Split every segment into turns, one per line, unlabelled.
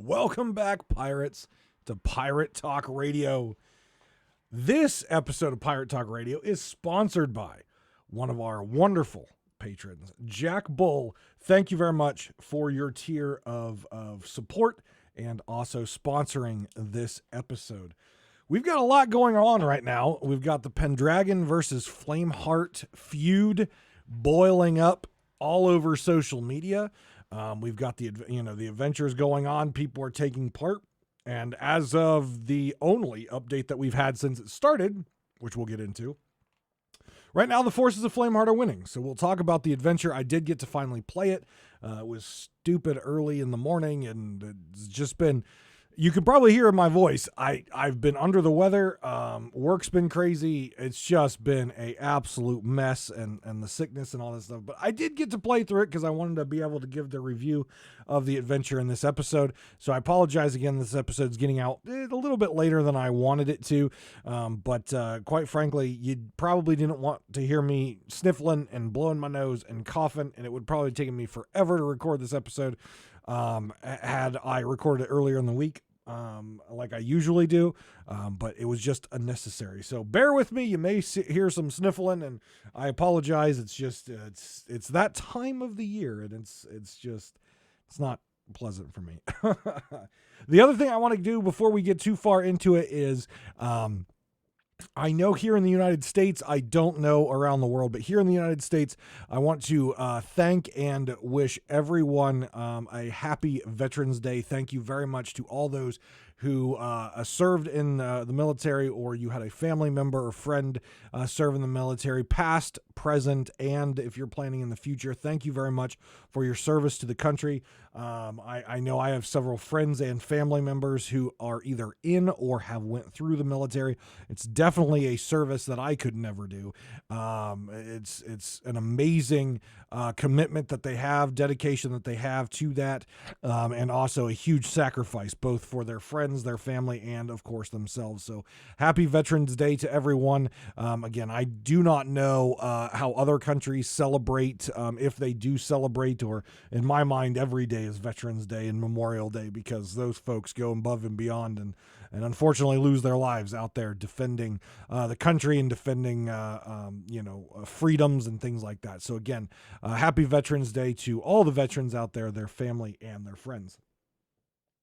Welcome back, pirates, to Pirate Talk Radio. This episode of Pirate Talk Radio is sponsored by one of our wonderful patrons, Jack Bull. Thank you very much for your tier of support and also sponsoring this episode. We've got a lot going on right now. We've got the Pendragon versus Flameheart feud boiling up all over social media. We've got the adventures going on. People are taking part. And as of the only update that we've had since it started, which we'll get into, right now the forces of Flameheart are winning. So we'll talk about the adventure. I did get to finally play it. It was stupid early in the morning, and it's just been... You can probably hear in my voice, I've been under the weather. Work's been crazy. It's just been a absolute mess and the sickness and all that stuff. But I did get to play through it because I wanted to be able to give the review of the adventure in this episode. So I apologize again. This episode's getting out a little bit later than I wanted it to. But quite frankly, you probably didn't want to hear me sniffling and blowing my nose and coughing. And it would probably take me forever to record this episode. Had I recorded it earlier in the week, like I usually do, but it was just unnecessary. So bear with me. You may hear some sniffling, and I apologize. It's just, it's that time of the year, and it's not pleasant for me. The other thing I want to do before we get too far into it is, I know here in the United States, I don't know around the world, but here in the United States, I want to thank and wish everyone a happy Veterans Day. Thank you very much to all those who served in the military, or you had a family member or friend serve in the military, past, present, and if you're planning in the future. Thank you very much for your service to the country. I know I have several friends and family members who are either in or have went through the military. It's definitely a service that I could never do. It's an amazing commitment that they have, dedication that they have to that, and also a huge sacrifice both for their friends, their family, and of course themselves. So happy Veterans Day to everyone. Again, I do not know how other countries celebrate, if they do celebrate, or in my mind, every day is Veterans Day and Memorial Day, because those folks go above and beyond and unfortunately lose their lives out there defending the country and defending, freedoms and things like that. So again, happy Veterans Day to all the veterans out there, their family, and their friends.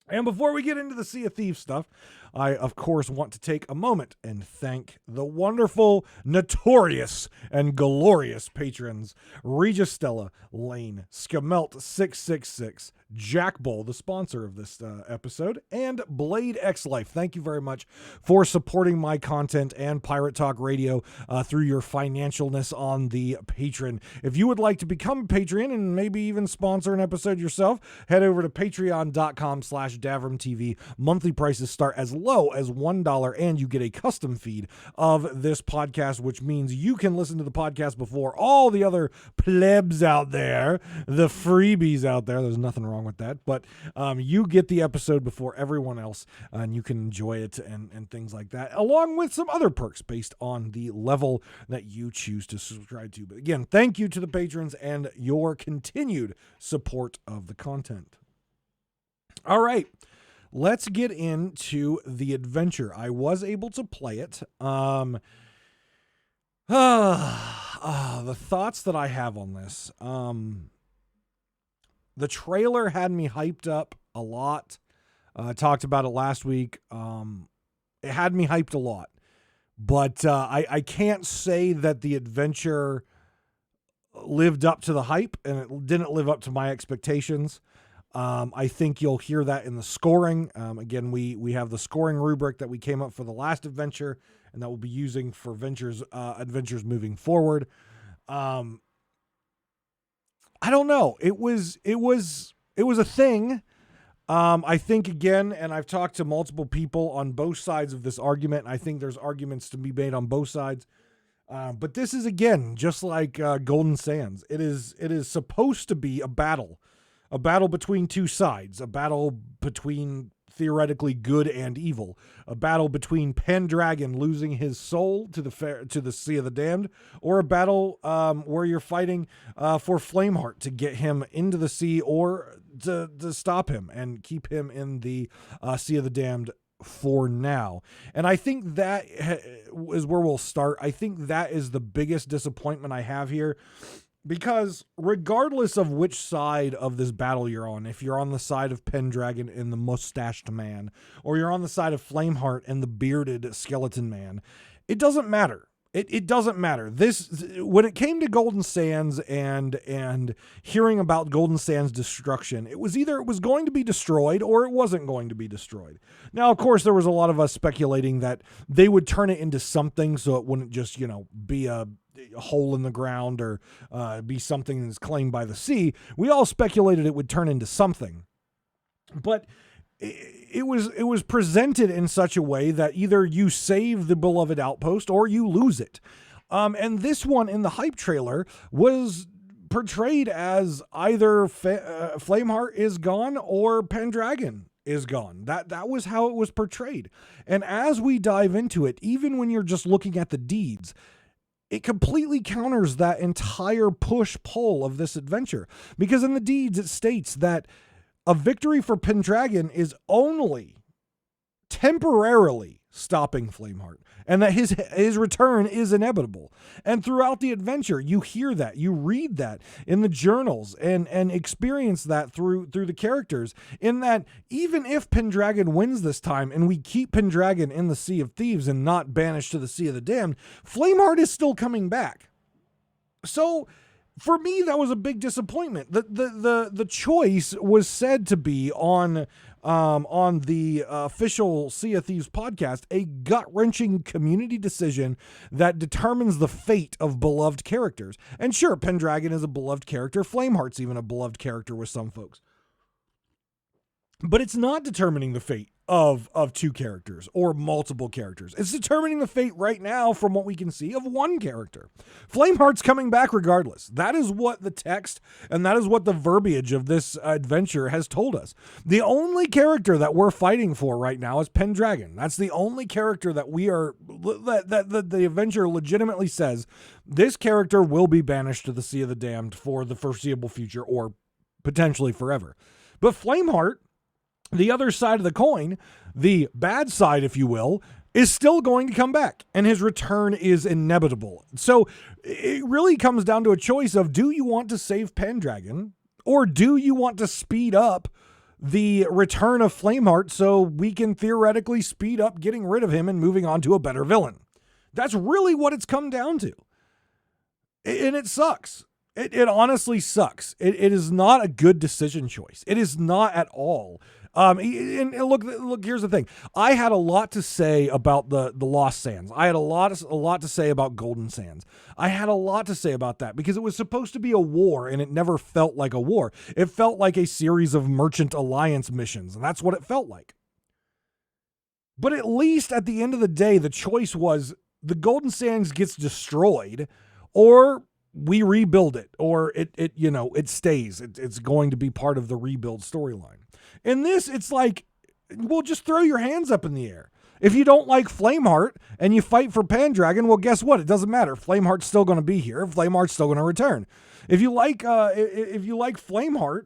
And before we get into the Sea of Thieves stuff, I, of course, want to take a moment and thank the wonderful, notorious, and glorious patrons, Regis Stella, Lane, Skamelt666, Jack Bull, the sponsor of this episode, and Blade X Life. Thank you very much for supporting my content and Pirate Talk Radio through your financialness on the Patreon. If you would like to become a Patreon and maybe even sponsor an episode yourself, head over to patreon.com/DavrimTV. Monthly prices start as low as $1, and you get a custom feed of this podcast, which means you can listen to the podcast before all the other plebs out there, the freebies out there. There's nothing wrong with that, but you get the episode before everyone else, and you can enjoy it and things like that, along with some other perks based on the level that you choose to subscribe to. But again, thank you to the patrons and your continued support of the content. All right, let's get into the adventure. I was able to play it. The thoughts that I have on this. The trailer had me hyped up a lot. I talked about it last week. It had me hyped a lot. But I can't say that the adventure lived up to the hype, and it didn't live up to my expectations. I think you'll hear that in the scoring. Again, we have the scoring rubric that we came up for the last adventure, and that we'll be using for adventures moving forward. I don't know. It was a thing. I think, again, and I've talked to multiple people on both sides of this argument, and I think there's arguments to be made on both sides. But this is, again, just like Golden Sands. It is supposed to be a battle between two sides, a battle between theoretically good and evil. A battle between Pendragon losing his soul to the Sea of the Damned, or a battle where you're fighting for Flameheart to get him into the sea, or to stop him and keep him in the Sea of the Damned for now. And I think that is where we'll start. I think that is the biggest disappointment I have here, because regardless of which side of this battle you're on, if you're on the side of Pendragon and the mustached man, or you're on the side of Flameheart and the bearded skeleton man, it doesn't matter. It doesn't matter. When it came to Golden Sands and hearing about Golden Sands destruction, it was either it was going to be destroyed or it wasn't going to be destroyed. Now, of course, there was a lot of us speculating that they would turn it into something, so it wouldn't just, be a hole in the ground or be something that's claimed by the sea. We all speculated it would turn into something, but it was presented in such a way that either you save the beloved outpost or you lose it. And this one in the hype trailer was portrayed as either Flameheart is gone or Pendragon is gone. That was how it was portrayed. And as we dive into it, even when you're just looking at the deeds, it completely counters that entire push-pull of this adventure. Because in the deeds, it states that a victory for Pendragon is only temporarily stopping Flameheart, and that his return is inevitable. And throughout the adventure, you hear that, you read that in the journals, and experience that through the characters, in that even if Pendragon wins this time and we keep Pendragon in the Sea of Thieves and not banished to the Sea of the Damned, Flameheart is still coming back. So for me, that was a big disappointment. The choice was said to be on the official Sea of Thieves podcast, a gut-wrenching community decision that determines the fate of beloved characters. And sure, Pendragon is a beloved character. Flameheart's even a beloved character with some folks. But it's not determining the fate of two characters or multiple characters. It's determining the fate right now, from what we can see, of one character. Flameheart's coming back regardless. That is what the text and that is what the verbiage of this adventure has told us. The only character that we're fighting for right now is Pendragon. That's the only character that the adventure legitimately says this character will be banished to the Sea of the Damned for the foreseeable future, or potentially forever. But Flameheart, the other side of the coin, the bad side, if you will, is still going to come back, and his return is inevitable. So it really comes down to a choice of, do you want to save Pendragon, or do you want to speed up the return of Flameheart so we can theoretically speed up getting rid of him and moving on to a better villain? That's really what it's come down to. And it sucks. It honestly sucks. It is not a good decision choice. It is not at all. And look, here's the thing. I had a lot to say about the Lost Sands. I had a lot to say about Golden Sands. I had a lot to say about that because it was supposed to be a war, and it never felt like a war. It felt like a series of Merchant Alliance missions, and that's what it felt like. But at least at the end of the day, the choice was the Golden Sands gets destroyed, or we rebuild it, or it stays. It's going to be part of the rebuild storyline. In this, it's like, well, just throw your hands up in the air. If you don't like Flameheart and you fight for Pendragon, well, guess what? It doesn't matter. Flameheart's still going to be here. Flameheart's still going to return. If you like Flameheart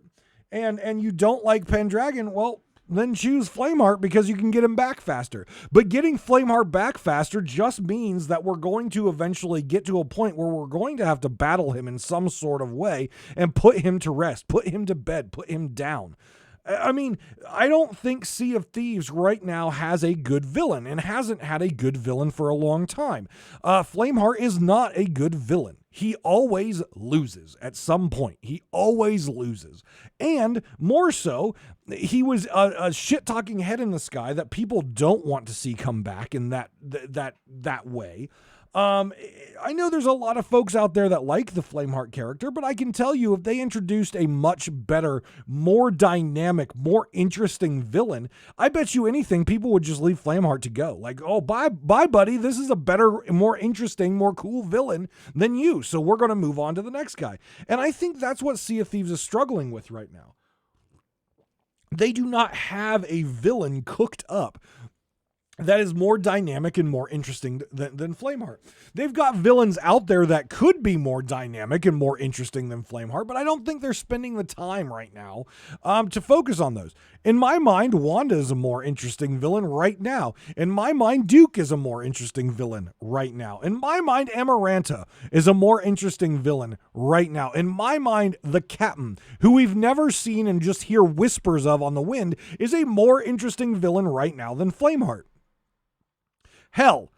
and you don't like Pendragon, well, then choose Flameheart because you can get him back faster. But getting Flameheart back faster just means that we're going to eventually get to a point where we're going to have to battle him in some sort of way and put him to rest, put him to bed, put him down. I mean, I don't think Sea of Thieves right now has a good villain and hasn't had a good villain for a long time. Flameheart is not a good villain. He always loses at some point. He always loses. And more so, he was a shit-talking head in the sky that people don't want to see come back in that way. I know there's a lot of folks out there that like the Flameheart character, but I can tell you if they introduced a much better, more dynamic, more interesting villain, I bet you anything people would just leave Flameheart to go. Like, oh, bye, buddy. This is a better, more interesting, more cool villain than you. So we're going to move on to the next guy. And I think that's what Sea of Thieves is struggling with right now. They do not have a villain cooked up that is more dynamic and more interesting than Flameheart. They've got villains out there that could be more dynamic and more interesting than Flameheart, but I don't think they're spending the time right now to focus on those. In my mind, Wanda is a more interesting villain right now. In my mind, Duke is a more interesting villain right now. In my mind, Amaranta is a more interesting villain right now. In my mind, the Captain, who we've never seen and just hear whispers of on the wind, is a more interesting villain right now than Flameheart. Hell,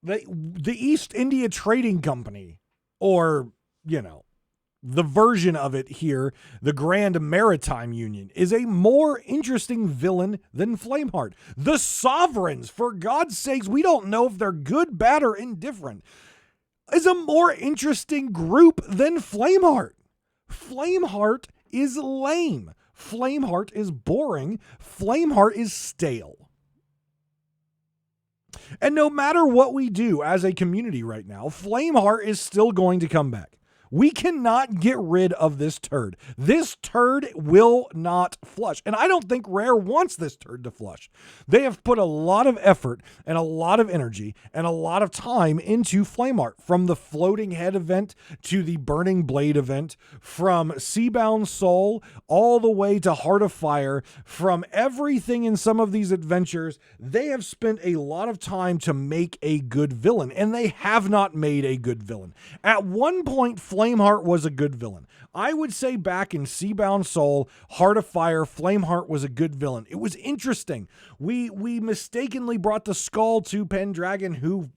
the East India Trading Company, or, the version of it here, the Grand Maritime Union, is a more interesting villain than Flameheart. The Sovereigns, for God's sakes, we don't know if they're good, bad, or indifferent, is a more interesting group than Flameheart. Flameheart is lame. Flameheart is boring. Flameheart is stale. And no matter what we do as a community right now, Flameheart is still going to come back. We cannot get rid of this turd. This turd will not flush. And I don't think Rare wants this turd to flush. They have put a lot of effort and a lot of energy and a lot of time into Flameheart, from the Floating Head event to the Burning Blade event, from Seabound Soul all the way to Heart of Fire, from everything in some of these adventures. They have spent a lot of time to make a good villain, and they have not made a good villain. At one point, Flameheart was a good villain. I would say back in Seabound Soul, Heart of Fire, Flameheart was a good villain. It was interesting. We mistakenly brought the skull to Pendragon, who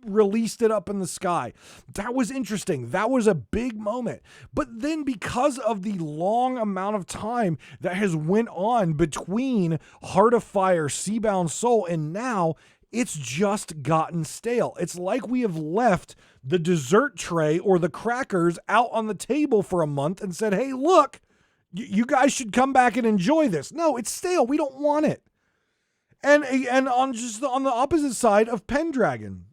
released it up in the sky. That was interesting. That was a big moment. But then, because of the long amount of time that has went on between Heart of Fire, Seabound Soul, and now, it's just gotten stale. It's like we have left the dessert tray or the crackers out on the table for a month and said, hey, look, you guys should come back and enjoy this. No, it's stale. We don't want it. And on the opposite side of Pendragon,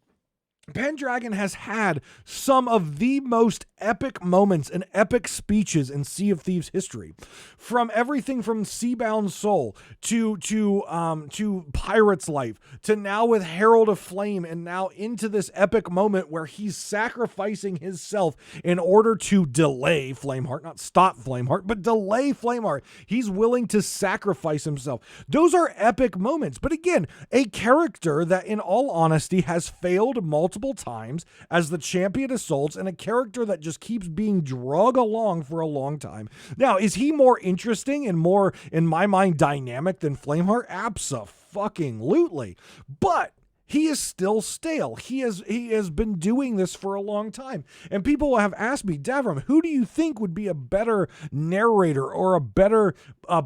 Pendragon has had some of the most epic moments and epic speeches in Sea of Thieves history. From everything from Seabound Soul to Pirate's Life to now with Herald of Flame, and now into this epic moment where he's sacrificing himself in order to delay Flameheart, not stop Flameheart, but delay Flameheart. He's willing to sacrifice himself. Those are epic moments. But again, a character that in all honesty has failed multiple times as the champion of souls, and a character that just keeps being drug along for a long time. Now, is he more interesting and more, in my mind, dynamic than Flameheart? Abso-fucking-lutely. But he is still stale. He has been doing this for a long time. And people have asked me, Davrim, who do you think would be a better narrator or a better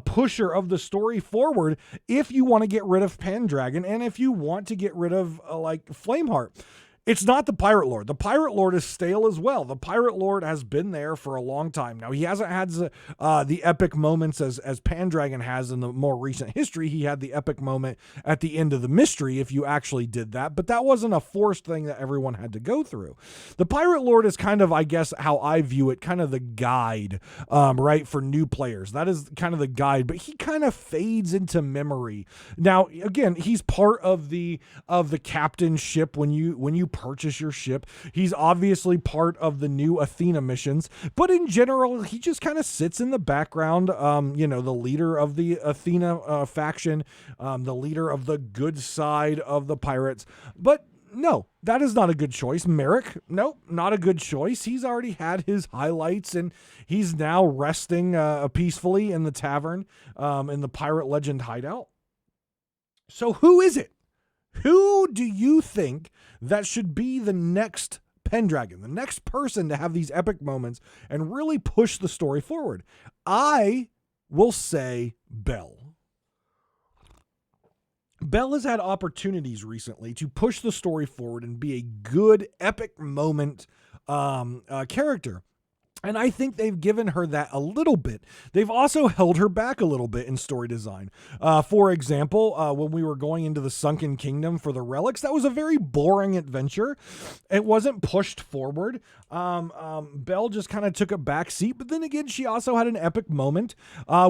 pusher of the story forward if you want to get rid of Pendragon and if you want to get rid of Flameheart? It's not the Pirate Lord. The Pirate Lord is stale as well. The Pirate Lord has been there for a long time. Now, he hasn't had the epic moments as Pendragon has in the more recent history. He had the epic moment at the end of the mystery, if you actually did that, but that wasn't a forced thing that everyone had to go through. The Pirate Lord is kind of, I guess, how I view it, kind of the guide, right, for new players. That is kind of the guide, but he kind of fades into memory. Now, again, he's part of the captain's ship when you purchase your ship. He's obviously part of the new Athena missions, but in general, he just kind of sits in the background, the leader of the Athena faction, the leader of the good side of the pirates. But no, that is not a good choice. Merrick, nope, not a good choice. He's already had his highlights, and he's now resting peacefully in the tavern in the Pirate Legend hideout. So who is it? Who do you think that should be the next Pendragon, the next person to have these epic moments and really push the story forward? I will say Belle. Belle has had opportunities recently to push the story forward and be a good epic moment character. And I think they've given her that a little bit. They've also held her back a little bit in story design. For example, when we were going into the Sunken Kingdom for the relics, that was a very boring adventure. It wasn't pushed forward. Belle just kind of took a back seat, but then again, she also had an epic moment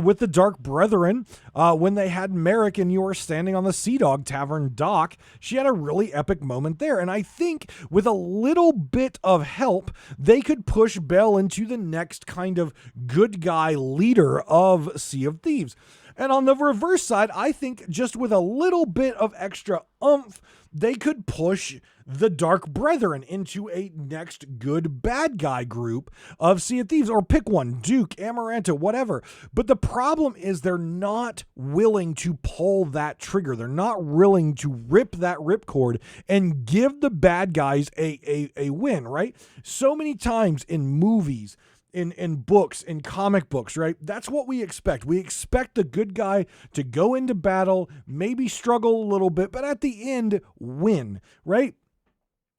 with the Dark Brethren when they had Merrick and you were standing on the Sea Dog Tavern dock. She had a really epic moment there, and I think with a little bit of help, they could push Belle into the next kind of good guy leader of Sea of Thieves. And on the reverse side, I think just with a little bit of extra oomph, they could push the Dark Brethren into a next good bad guy group of Sea of Thieves, or pick one, Duke, Amaranta, whatever. But the problem is they're not willing to pull that trigger. They're not willing to rip that ripcord and give the bad guys a win, right? So many times in movies, in books, in comic books, right? That's what we expect. We expect the good guy to go into battle, maybe struggle a little bit, but at the end, win, right?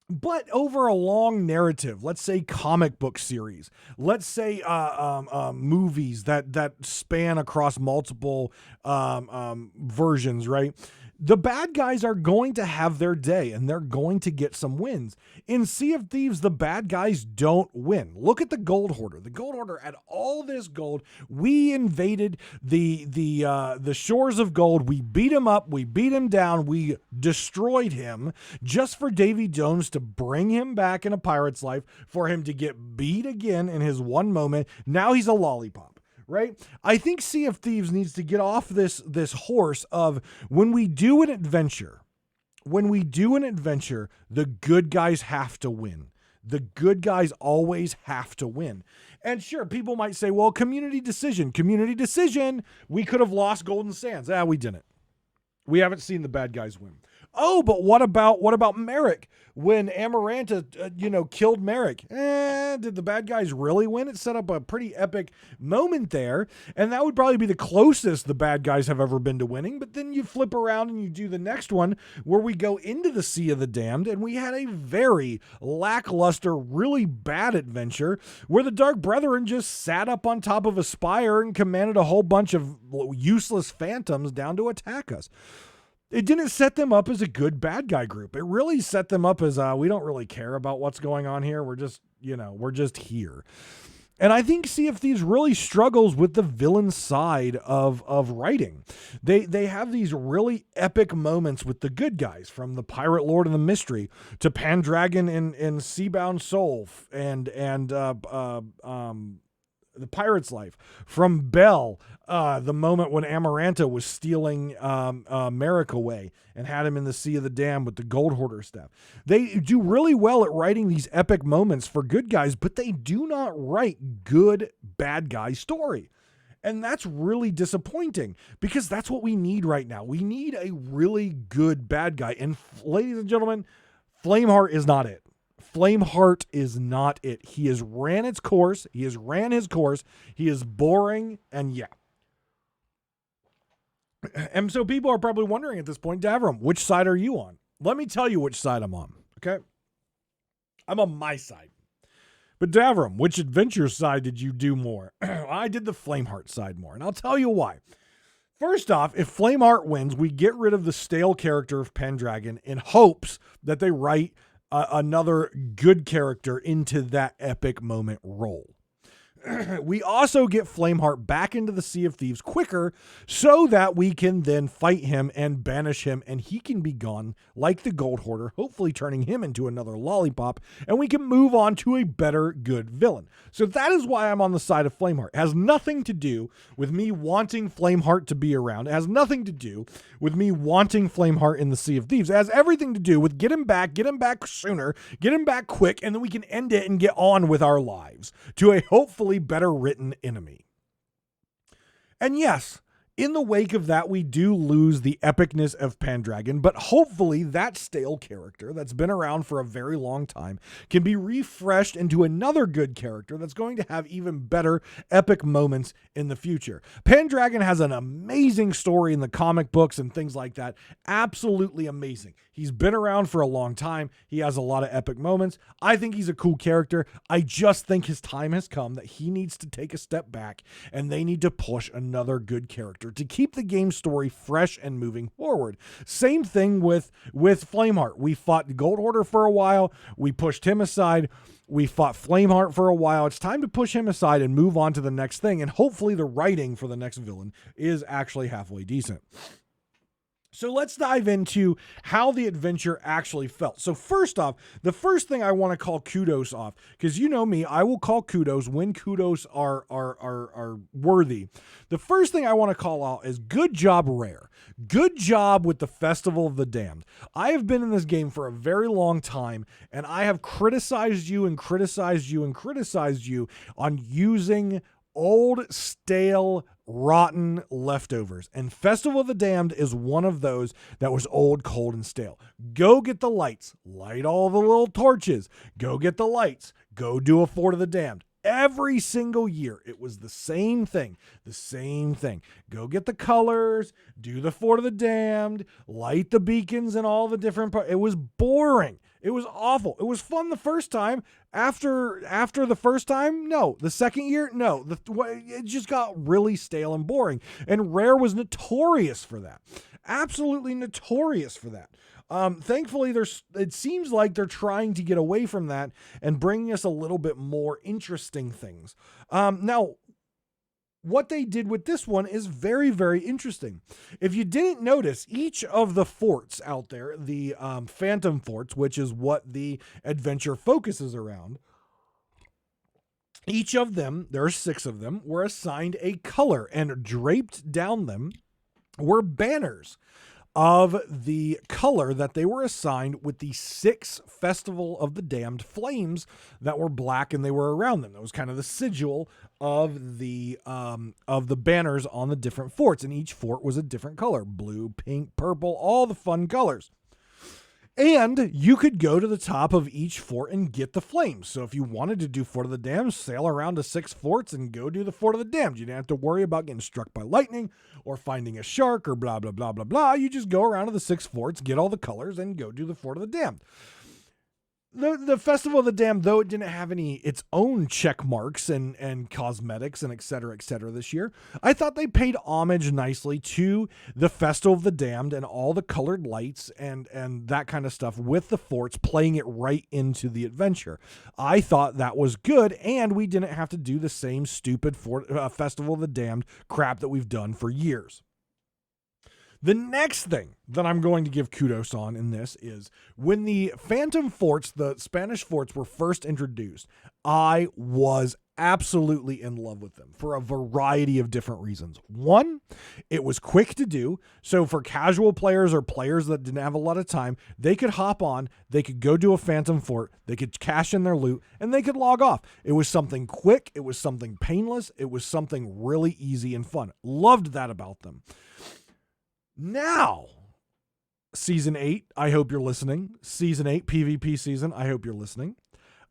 But over a long narrative, let's say comic book series, let's say movies that span across multiple versions, right? The bad guys are going to have their day and they're going to get some wins. In Sea of Thieves, the bad guys don't win. Look at the Gold Hoarder. The Gold Hoarder had all this gold. We invaded the shores of gold. We beat him up. We beat him down. We destroyed him just for Davy Jones to bring him back in a pirate's life, for him to get beat again in his one moment. Now he's a lollipop. Right? I think Sea of Thieves needs to get off this horse of when we do an adventure, the good guys have to win. The good guys always have to win. And sure, people might say, well, community decision. We could have lost Golden Sands. We didn't. We haven't seen the bad guys win. Oh, but what about Merrick? When Amaranta, killed Merrick, did the bad guys really win? It set up a pretty epic moment there, and that would probably be the closest the bad guys have ever been to winning. But then you flip around and you do the next one where we go into the Sea of the Damned, and we had a very lackluster, really bad adventure where the Dark Brethren just sat up on top of a spire and commanded a whole bunch of useless phantoms down to attack us. It didn't set them up as a good bad guy group. It really set them up as we don't really care about what's going on here. We're just here. And I think Sea of Thieves really struggles with the villain side of writing. They have these really epic moments with the good guys, from the Pirate Lord and the Mystery to Pendragon in Seabound Soul and the Pirate's Life, from Belle, the moment when Amaranta was stealing Merrick away and had him in the Sea of the Damned with the Gold Hoarder stuff. They do really well at writing these epic moments for good guys, but they do not write good bad guy story. And that's really disappointing, because that's what we need right now. We need a really good bad guy. And ladies and gentlemen, Flameheart is not it. Flameheart is not it. He has ran his course. He is boring, and yeah. And so people are probably wondering at this point, Davrim, which side are you on? Let me tell you which side I'm on, okay? I'm on my side. But Davrim, which adventure side did you do more? I did the Flameheart side more, and I'll tell you why. First off, if Flameheart wins, we get rid of the stale character of Pendragon in hopes that they write another good character into that epic moment role. We also get Flameheart back into the Sea of Thieves quicker so that we can then fight him and banish him, and he can be gone like the Gold Hoarder, hopefully turning him into another lollipop, and we can move on to a better good villain. So that is why I'm on the side of Flameheart. It has nothing to do with me wanting Flameheart to be around. It has nothing to do with me wanting Flameheart in the Sea of Thieves. It has everything to do with get him back sooner, get him back quick, and then we can end it and get on with our lives to a hopefully better written enemy. And yes, in the wake of that, we do lose the epicness of Pendragon, but hopefully that stale character that's been around for a very long time can be refreshed into another good character that's going to have even better epic moments in the future. Pendragon has an amazing story in the comic books and things like that. Absolutely amazing. He's been around for a long time. He has a lot of epic moments. I think he's a cool character. I just think his time has come that he needs to take a step back and they need to push another good character character to keep the game story fresh and moving forward. Same thing with Flameheart. We fought Gold Hoarder for a while. We pushed him aside. We fought Flameheart for a while. It's time to push him aside and move on to the next thing. And hopefully the writing for the next villain is actually halfway decent. So let's dive into how the adventure actually felt. So first off, the first thing I want to call kudos off, because you know me, I will call kudos when kudos are worthy. The first thing I want to call out is good job, Rare. Good job with the Festival of the Damned. I have been in this game for a very long time, and I have criticized you and criticized you and criticized you on using old, stale, rotten leftovers. And Festival of the Damned is one of those that was old, cold, and stale. Go get the lights. Light all the little torches. Go get the lights. Go do a Fort of the Damned. Every single year, it was the same thing. The same thing. Go get the colors. Do the Fort of the Damned. Light the beacons and all the different parts. It was boring. It was awful. It was fun the first time. After the first time, no. The second year, no. It just got really stale and boring. And Rare was notorious for that. Absolutely notorious for that. Thankfully, it seems like they're trying to get away from that and bringing us a little bit more interesting things. Now, what they did with this one is very, very interesting. If you didn't notice, each of the forts out there, the Phantom Forts, which is what the adventure focuses around, each of them, there are 6 of them, were assigned a color, and draped down them were banners of the color that they were assigned with the 6 Festival of the Damned flames that were black and they were around them. That was kind of the sigil of the banners on the different forts, and each fort was a different color: blue, pink, purple, all the fun colors. And you could go to the top of each fort and get the flames. So if you wanted to do Fort of the Damned, sail around to 6 forts and go do the Fort of the Damned. You didn't have to worry about getting struck by lightning or finding a shark or blah, blah, blah, blah, blah. You just go around to the 6 forts, get all the colors, and go do the Fort of the Damned. The Festival of the Damned, though it didn't have its own check marks and cosmetics and et cetera this year, I thought they paid homage nicely to the Festival of the Damned and all the colored lights and that kind of stuff with the forts, playing it right into the adventure. I thought that was good, and we didn't have to do the same stupid Festival of the Damned crap that we've done for years. The next thing that I'm going to give kudos on in this is when the Phantom Forts, the Spanish forts, were first introduced, I was absolutely in love with them for a variety of different reasons. One, it was quick to do. So for casual players or players that didn't have a lot of time, they could hop on, they could go do a Phantom Fort, they could cash in their loot, and they could log off. It was something quick. It was something painless. It was something really easy and fun. Loved that about them. Now, Season 8, I hope you're listening. Season 8, PvP season, I hope you're listening.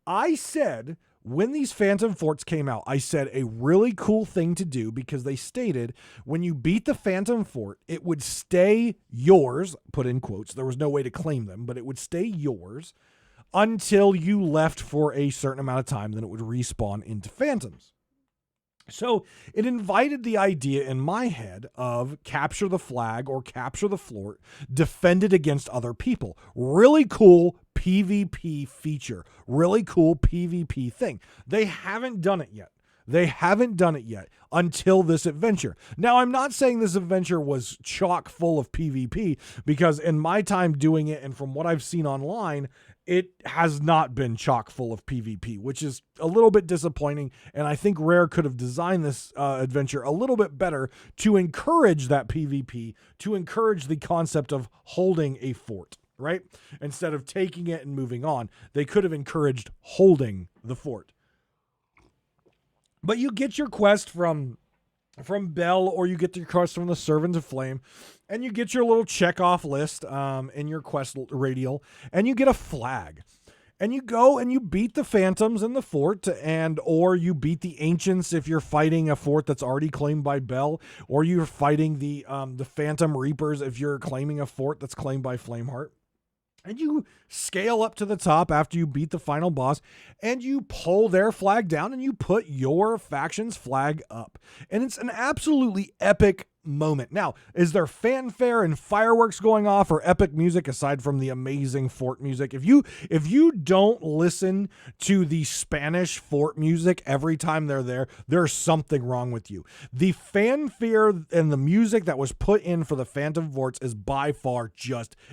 I said, when these Phantom Forts came out, I said a really cool thing to do, because they stated when you beat the Phantom Fort, it would stay yours, put in quotes. There was no way to claim them, but it would stay yours until you left for a certain amount of time. Then it would respawn into Phantoms. So it invited the idea in my head of capture the flag or capture the fort, defend it against other people. Really cool PvP feature. Really cool PvP thing. They haven't done it yet. They haven't done it yet until this adventure. Now, I'm not saying this adventure was chock full of PvP, because in my time doing it and from what I've seen online, it has not been chock full of PvP, which is a little bit disappointing. And I think Rare could have designed this adventure a little bit better to encourage that PvP, to encourage the concept of holding a fort, right? Instead of taking it and moving on, they could have encouraged holding the fort. But you get your quest from Bell, or you get your quest from the Servants of Flame, and you get your little check-off list in your quest radial, and you get a flag. And you go and you beat the Phantoms in the fort, or you beat the Ancients if you're fighting a fort that's already claimed by Bell, or you're fighting the Phantom Reapers if you're claiming a fort that's claimed by Flameheart. And you scale up to the top after you beat the final boss, and you pull their flag down and you put your faction's flag up. And it's an absolutely epic moment. Now, is there fanfare and fireworks going off or epic music aside from the amazing fort music? If you don't listen to the Spanish fort music every time they're there, there's something wrong with you. The fanfare and the music that was put in for the Phantom Forts is by far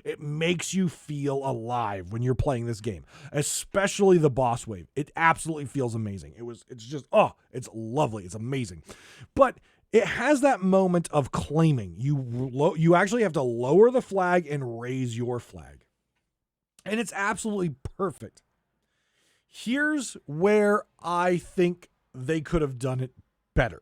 it makes you feel alive when you're playing this game, especially the boss wave. It absolutely feels amazing. It's lovely. It's amazing. But it has that moment of claiming. You actually have to lower the flag and raise your flag. And it's absolutely perfect. Here's where I think they could have done it better.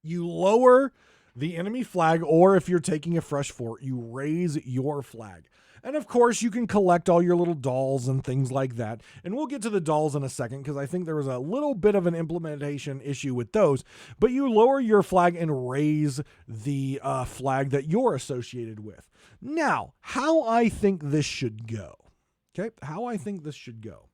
You lower the enemy flag, or if you're taking a fresh fort, you raise your flag. And of course, you can collect all your little dolls and things like that. And we'll get to the dolls in a second because I think there was a little bit of an implementation issue with those. But you lower your flag and raise the flag that you're associated with. Now, how I think this should go. Okay, how I think this should go.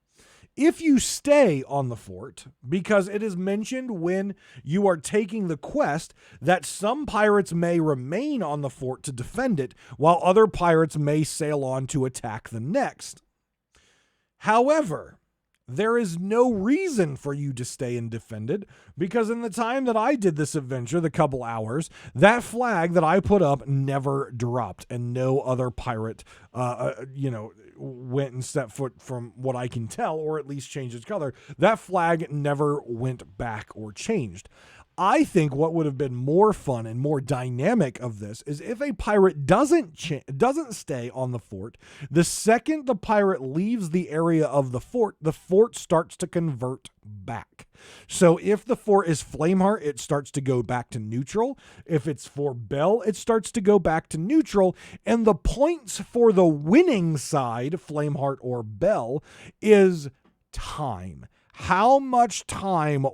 If you stay on the fort, because it is mentioned when you are taking the quest that some pirates may remain on the fort to defend it, while other pirates may sail on to attack the next. However, there is no reason for you to stay and defend it, because in the time that I did this adventure, the couple hours, that flag that I put up never dropped, and no other pirate, went and stepped foot, from what I can tell, or at least changed its color. That flag never went back or changed. I think what would have been more fun and more dynamic of this is if a pirate doesn't stay on the fort, the second the pirate leaves the area of the fort starts to convert back. So if the fort is Flameheart, it starts to go back to neutral. If it's for Bell, it starts to go back to neutral. And the points for the winning side, Flameheart or Bell, is time. How much time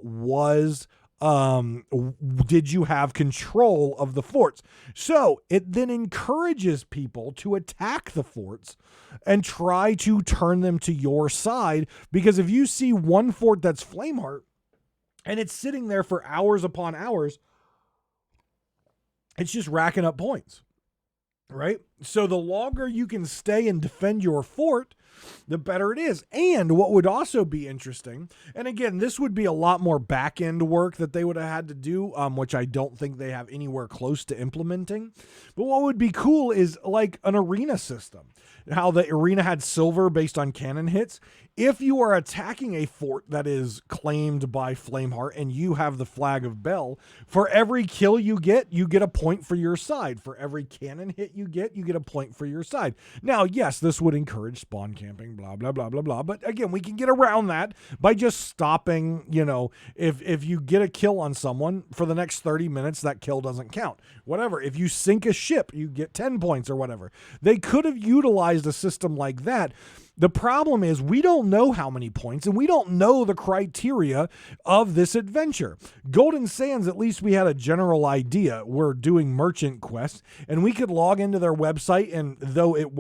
did you have control of the forts? So it then encourages people to attack the forts and try to turn them to your side, because if you see one fort that's Flameheart and it's sitting there for hours upon hours, it's just racking up points, right? So the longer you can stay and defend your fort, the better it is. And what would also be interesting, and again, this would be a lot more back end work that they would have had to do, which I don't think they have anywhere close to implementing. But what would be cool is like an arena system. How the arena had silver based on cannon hits. If you are attacking a fort that is claimed by Flameheart and you have the flag of Bell, for every kill you get a point for your side. For every cannon hit you get a point for your side. Now, yes, this would encourage spawn camping, blah, blah, blah, blah, blah. But again, we can get around that by just stopping, if you get a kill on someone for the next 30 minutes, that kill doesn't count. Whatever. If you sink a ship, you get 10 points or whatever. They could have utilized a system like that. The problem is we don't know how many points, and we don't know the criteria of this adventure. Golden Sands, at least we had a general idea. We're doing merchant quests, and we could log into their website, and though it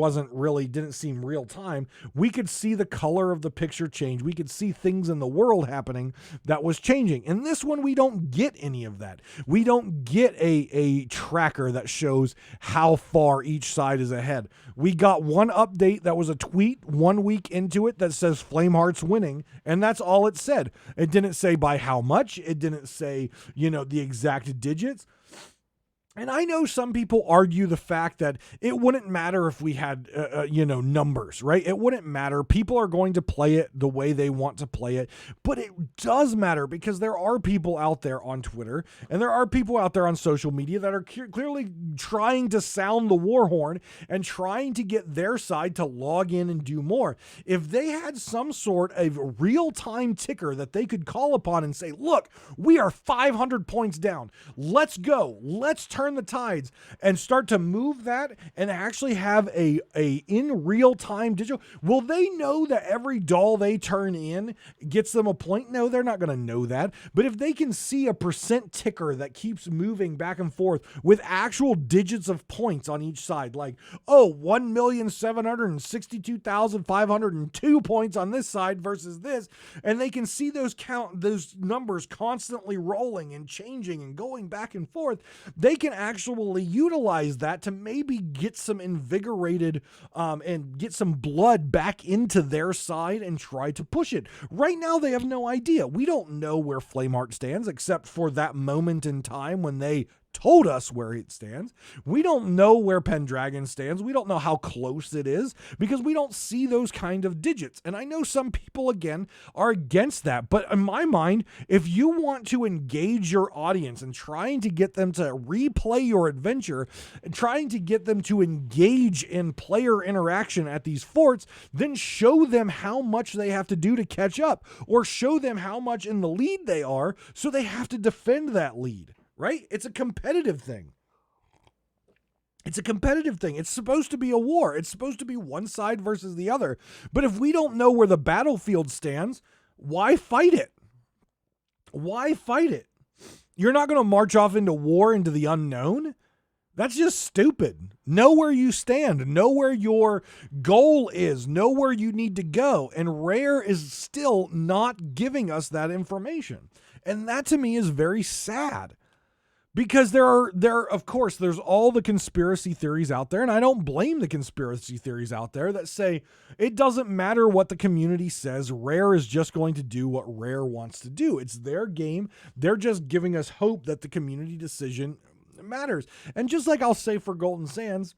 didn't seem real time, we could see the color of the picture change. We could see things in the world happening that was changing. In this one, we don't get any of that. We don't get a tracker that shows how far each side is ahead. We got one update that was a tweet 1 week into it that says Flameheart's winning, and that's all it said. It didn't say by how much. It didn't say, the exact digits. And I know some people argue the fact that it wouldn't matter if we had, numbers, right? It wouldn't matter. People are going to play it the way they want to play it. But it does matter, because there are people out there on Twitter and there are people out there on social media that are clearly trying to sound the war horn and trying to get their side to log in and do more. If they had some sort of real-time ticker that they could call upon and say, look, we are 500 points down. Let's go. Let's turn turn the tides and start to move that and actually have a in real time digital, will they know that every doll they turn in gets them a point? No, they're not going to know that. But if they can see a percent ticker that keeps moving back and forth with actual digits of points on each side, like, oh, 1,762,502 points on this side versus this, and they can see those numbers constantly rolling and changing and going back and forth, they can actually utilize that to maybe get some invigorated and get some blood back into their side and try to push it. Right now, they have no idea. We don't know where Flameheart stands except for that moment in time when they told us where it stands. We don't know where Pendragon stands. We don't know how close it is because we don't see those kind of digits. And I know some people, again, are against that. But in my mind, if you want to engage your audience and trying to get them to replay your adventure and trying to get them to engage in player interaction at these forts, then show them how much they have to do to catch up, or show them how much in the lead they are so they have to defend that lead. Right? It's a competitive thing. It's a competitive thing. It's supposed to be a war. It's supposed to be one side versus the other. But if we don't know where the battlefield stands, why fight it? Why fight it? You're not going to march off into war into the unknown. That's just stupid. Know where you stand. Know where your goal is. Know where you need to go. And Rare is still not giving us that information. And that to me is very sad. Because there are, of course, there's all the conspiracy theories out there, and I don't blame the conspiracy theories out there that say it doesn't matter what the community says, Rare is just going to do what Rare wants to do. It's their game. They're just giving us hope that the community decision matters. And just like I'll say for Golden Sands,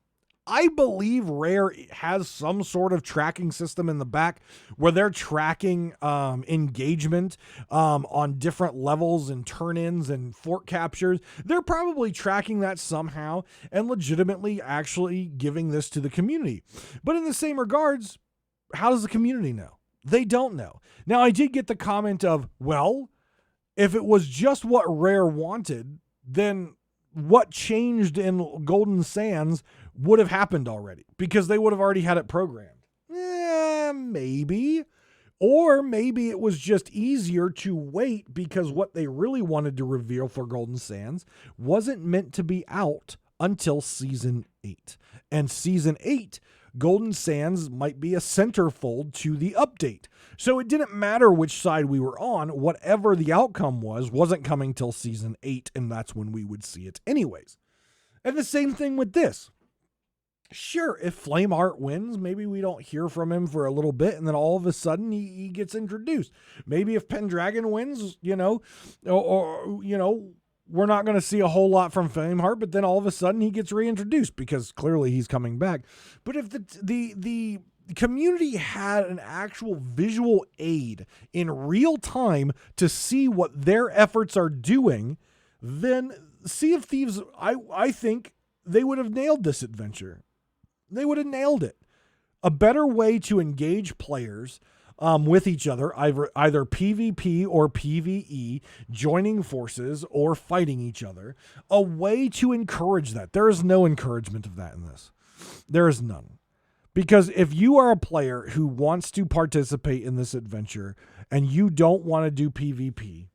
I believe Rare has some sort of tracking system in the back where they're tracking engagement on different levels and turn-ins and fort captures. They're probably tracking that somehow and legitimately actually giving this to the community. But in the same regards, how does the community know? They don't know. Now, I did get the comment of, well, if it was just what Rare wanted, then what changed in Golden Sands would have happened already because they would have already had it programmed. Maybe. Or maybe it was just easier to wait because what they really wanted to reveal for Golden Sands wasn't meant to be out until Season 8. And Season 8, Golden Sands might be a centerfold to the update. So it didn't matter which side we were on. Whatever the outcome wasn't coming till Season 8, and that's when we would see it anyways. And the same thing with this. Sure, if Flameheart wins, maybe we don't hear from him for a little bit, and then all of a sudden he gets introduced. Maybe if Pendragon wins, we're not going to see a whole lot from Flameheart, but then all of a sudden he gets reintroduced because clearly he's coming back. But if the community had an actual visual aid in real time to see what their efforts are doing, then Sea of Thieves, I think they would have nailed this adventure. They would have nailed it. A better way to engage players with each other, either PvP or PvE, joining forces or fighting each other. A way to encourage that. There is no encouragement of that in this. There is none. Because if you are a player who wants to participate in this adventure and you don't want to do PvP,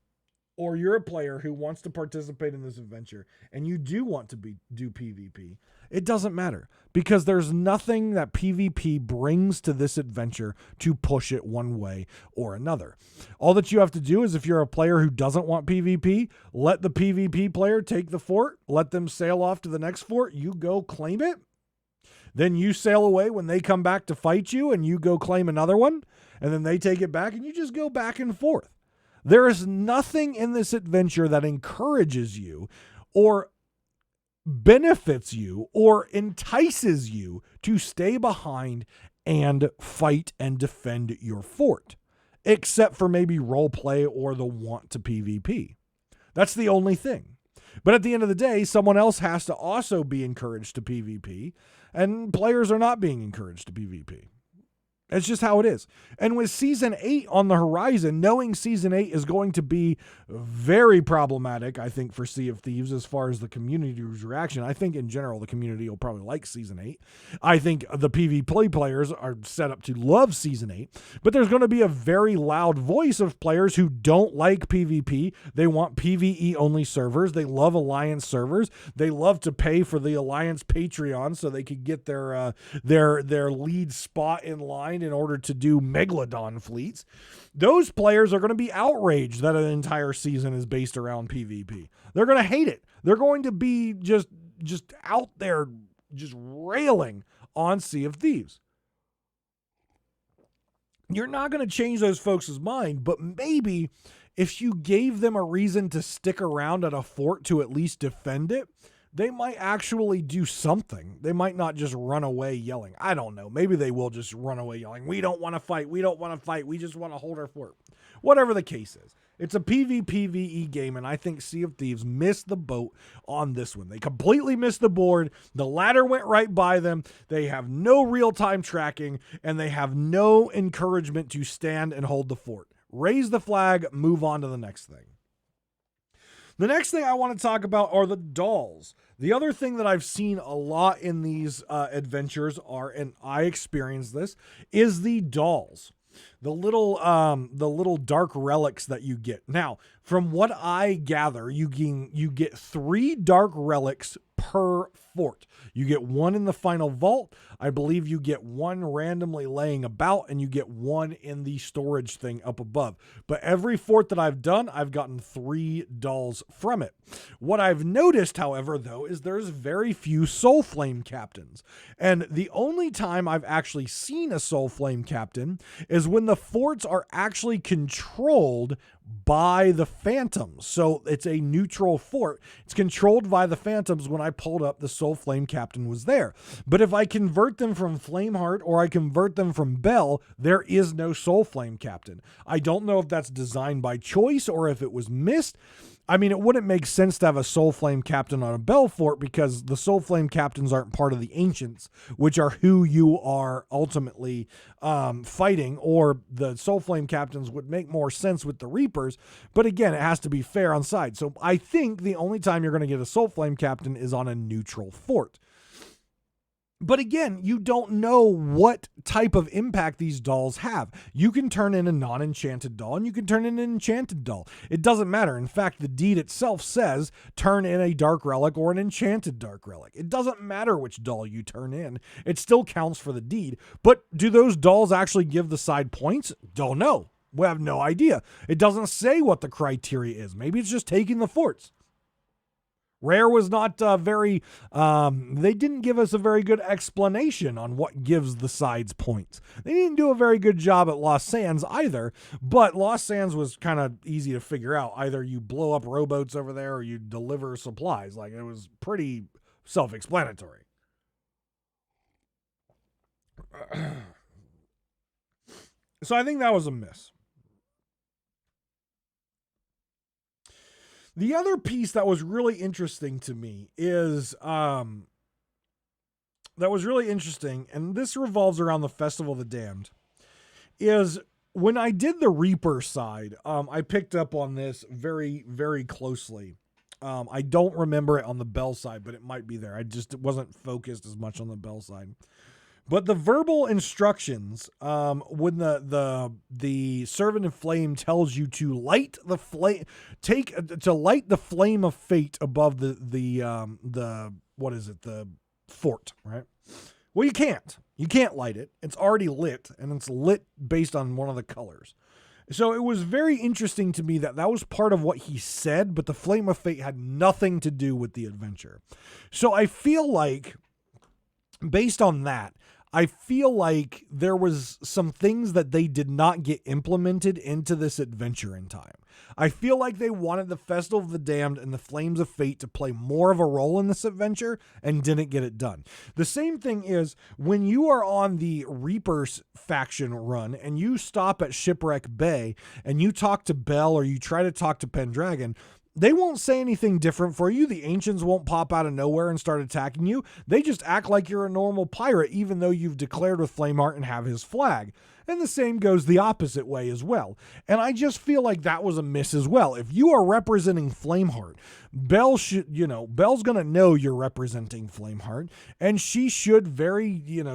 or you're a player who wants to participate in this adventure and you do want to do PvP, it doesn't matter because there's nothing that PvP brings to this adventure to push it one way or another. All that you have to do is, if you're a player who doesn't want PvP, let the PvP player take the fort, let them sail off to the next fort, you go claim it. Then you sail away when they come back to fight you and you go claim another one, and then they take it back and you just go back and forth. There is nothing in this adventure that encourages you or benefits you or entices you to stay behind and fight and defend your fort, except for maybe roleplay or the want to PvP. That's the only thing. But at the end of the day, someone else has to also be encouraged to PvP, and players are not being encouraged to PvP. It's just how it is. And with Season 8 on the horizon, knowing Season 8 is going to be very problematic, I think, for Sea of Thieves as far as the community's reaction. I think in general the community will probably like Season 8. I think the PvP players are set up to love Season 8. But there's going to be a very loud voice of players who don't like PvP. They want PvE-only servers. They love Alliance servers. They love to pay for the Alliance Patreon so they could get their lead spot in line in order to do Megalodon fleets. Those players are going to be outraged that an entire season is based around PvP. They're going to hate it. They're going to be just out there just railing on Sea of Thieves. You're not going to change those folks' mind, but maybe if you gave them a reason to stick around at a fort to at least defend it, they might actually do something. They might not just run away yelling. I don't know. Maybe they will just run away yelling, we don't want to fight. We don't want to fight. We just want to hold our fort. Whatever the case is. It's a PvPvE game, and I think Sea of Thieves missed the boat on this one. They completely missed the board. The ladder went right by them. They have no real-time tracking, and they have no encouragement to stand and hold the fort. Raise the flag, move on to the next thing. The next thing I want to talk about are the dolls. The other thing that I've seen a lot in these adventures are, and I experienced this, is the dolls. The little dark relics that you get. Now, from what I gather, you get 3 dark relics per fort. You get 1 in the final vault. I believe you get 1 randomly laying about, and you get 1 in the storage thing up above. But every fort that I've done, I've gotten 3 dolls from it. What I've noticed, however, though, is there's very few Soul Flame captains. And the only time I've actually seen a Soul Flame captain is when the forts are actually controlled by the phantoms. So it's a neutral fort. It's controlled by the phantoms. When I pulled up, the Soul Flame captain was there. But if I convert them from Flameheart or I convert them from Bell, there is no Soul Flame captain. I don't know if that's designed by choice or if it was missed. I mean, it wouldn't make sense to have a Soul Flame captain on a Bell fort because the Soul Flame captains aren't part of the Ancients, which are who you are ultimately fighting, or the Soul Flame captains would make more sense with the Reapers. But again, it has to be fair on side. So I think the only time you're going to get a Soul Flame captain is on a neutral fort. But again, you don't know what type of impact these dolls have. You can turn in a non-enchanted doll and you can turn in an enchanted doll. It doesn't matter. In fact, the deed itself says turn in a dark relic or an enchanted dark relic. It doesn't matter which doll you turn in. It still counts for the deed. But do those dolls actually give the side points? Don't know. We have no idea. It doesn't say what the criteria is. Maybe it's just taking the forts. Rare was not they didn't give us a very good explanation on what gives the sides points. They didn't do a very good job at Lost Sands either, but Lost Sands was kind of easy to figure out. Either you blow up rowboats over there or you deliver supplies. Like, it was pretty self-explanatory. So I think that was a miss. The other piece that was really interesting to me is, and this revolves around the Festival of the Damned, is when I did the Reaper side, I picked up on this very, very closely. I don't remember it on the Bell side, but it might be there. It wasn't focused as much on the Bell side. But the verbal instructions, when the Servant of Flame tells you to light the flame, light the flame of fate above the fort, right? Well, you can't light it. It's already lit, and it's lit based on one of the colors. So it was very interesting to me that was part of what he said, but the flame of fate had nothing to do with the adventure. So I feel like, based on that, I feel like there was some things that they did not get implemented into this adventure in time. I feel like they wanted the Festival of the Damned and the Flames of Fate to play more of a role in this adventure and didn't get it done. The same thing is when you are on the Reapers faction run and you stop at Shipwreck Bay and you talk to Bell or you try to talk to Pendragon, They won't say anything different for you. The ancients won't pop out of nowhere and start attacking you. They just act like you're a normal pirate, even though you've declared with Flameheart and have his flag. And the same goes the opposite way as well. And I just feel like that was a miss as well. If you are representing Flameheart, Belle Belle's going to know you're representing Flameheart, and she should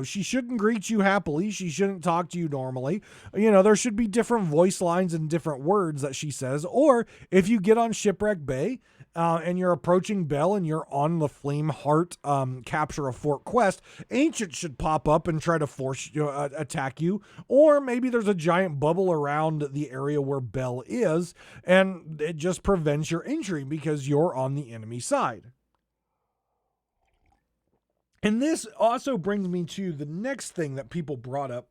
she shouldn't greet you happily. She shouldn't talk to you normally. There should be different voice lines and different words that she says. Or if you get on Shipwreck Bay, and you're approaching Belle and you're on the Flameheart capture a fort quest, Ancient should pop up and try to force attack you. Or maybe there's a giant bubble around the area where Belle is, and it just prevents your entry because you're on the enemy side. And this also brings me to the next thing that people brought up,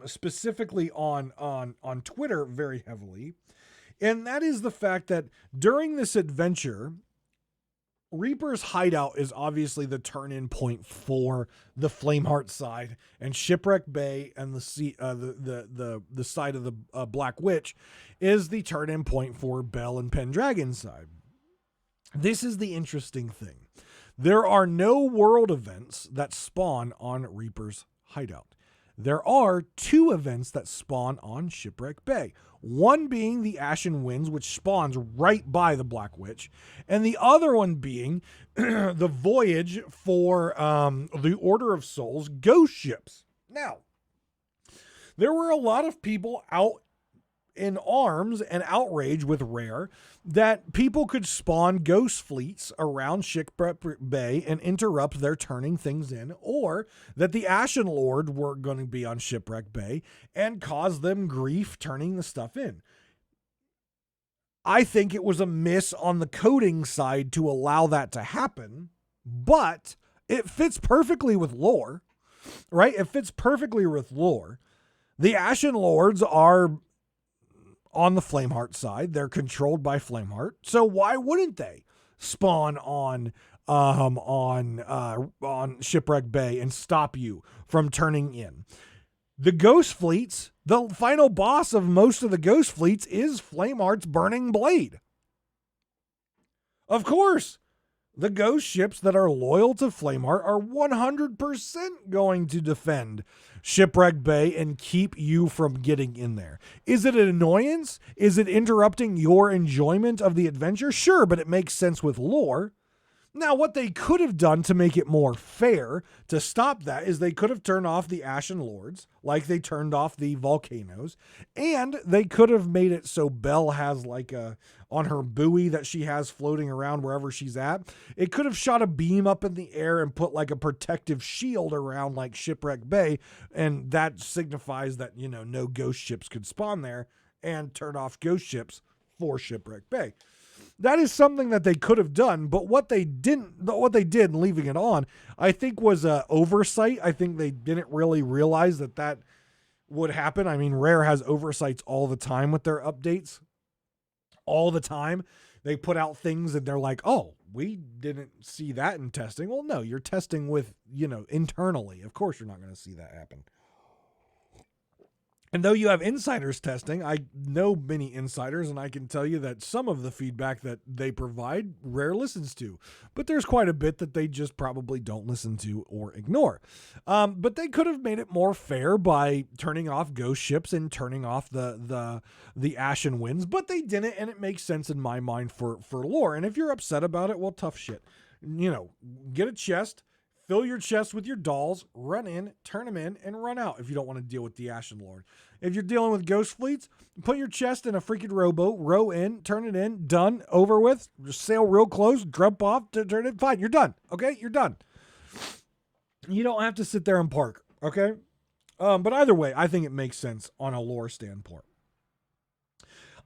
specifically on Twitter very heavily. And that is the fact that during this adventure, Reaper's hideout is obviously the turn-in point for the Flameheart side, and Shipwreck Bay and the side of the Black Witch is the turn-in point for Belle and Pendragon's side. This is the interesting thing. There are no world events that spawn on Reaper's hideout. There are 2 events that spawn on Shipwreck Bay. One being the Ashen Winds, which spawns right by the Black Witch, and the other one being the voyage for the Order of Souls ghost ships. Now, there were a lot of people out in arms and outrage with Rare that people could spawn ghost fleets around Shipwreck Bay and interrupt their turning things in, or that the Ashen Lord were going to be on Shipwreck Bay and cause them grief turning the stuff in. I think it was a miss on the coding side to allow that to happen, but it fits perfectly with lore, right? It fits perfectly with lore. The Ashen Lords are on the Flameheart side. They're controlled by Flameheart. So why wouldn't they spawn on Shipwreck Bay and stop you from turning in? The ghost fleets, the final boss of most of the ghost fleets is Flameheart's Burning Blade. Of course, the ghost ships that are loyal to Flameheart are 100% going to defend Shipwreck Bay and keep you from getting in there. Is it an annoyance? Is it interrupting your enjoyment of the adventure? Sure, but it makes sense with lore. Now, what they could have done to make it more fair to stop that is they could have turned off the Ashen Lords like they turned off the volcanoes, and they could have made it so Belle has on her buoy that she has floating around wherever she's at. It could have shot a beam up in the air and put like a protective shield around like Shipwreck Bay, and that signifies that, no ghost ships could spawn there, and turn off ghost ships for Shipwreck Bay. That is something that they could have done, but what they did leaving it on, I think was an oversight. I think they didn't really realize that would happen. I mean, Rare has oversights all the time with their updates. All the time. They put out things and they're like, oh, we didn't see that in testing. Well, no, you're testing with, internally. Of course you're not going to see that happen. And though you have insiders testing, I know many insiders, and I can tell you that some of the feedback that they provide, Rare listens to. But there's quite a bit that they just probably don't listen to or ignore. But they could have made it more fair by turning off ghost ships and turning off the Ashen Winds, but they didn't, and it makes sense in my mind for lore. And if you're upset about it, well, tough shit. Get a chest. Fill your chest with your dolls, run in, turn them in, and run out if you don't want to deal with the Ashen Lord. If you're dealing with ghost fleets, put your chest in a freaking rowboat, row in, turn it in, done, over with, just sail real close, grump off, turn it, fine, you're done, okay? You're done. You don't have to sit there and park, okay? But either way, I think it makes sense on a lore standpoint.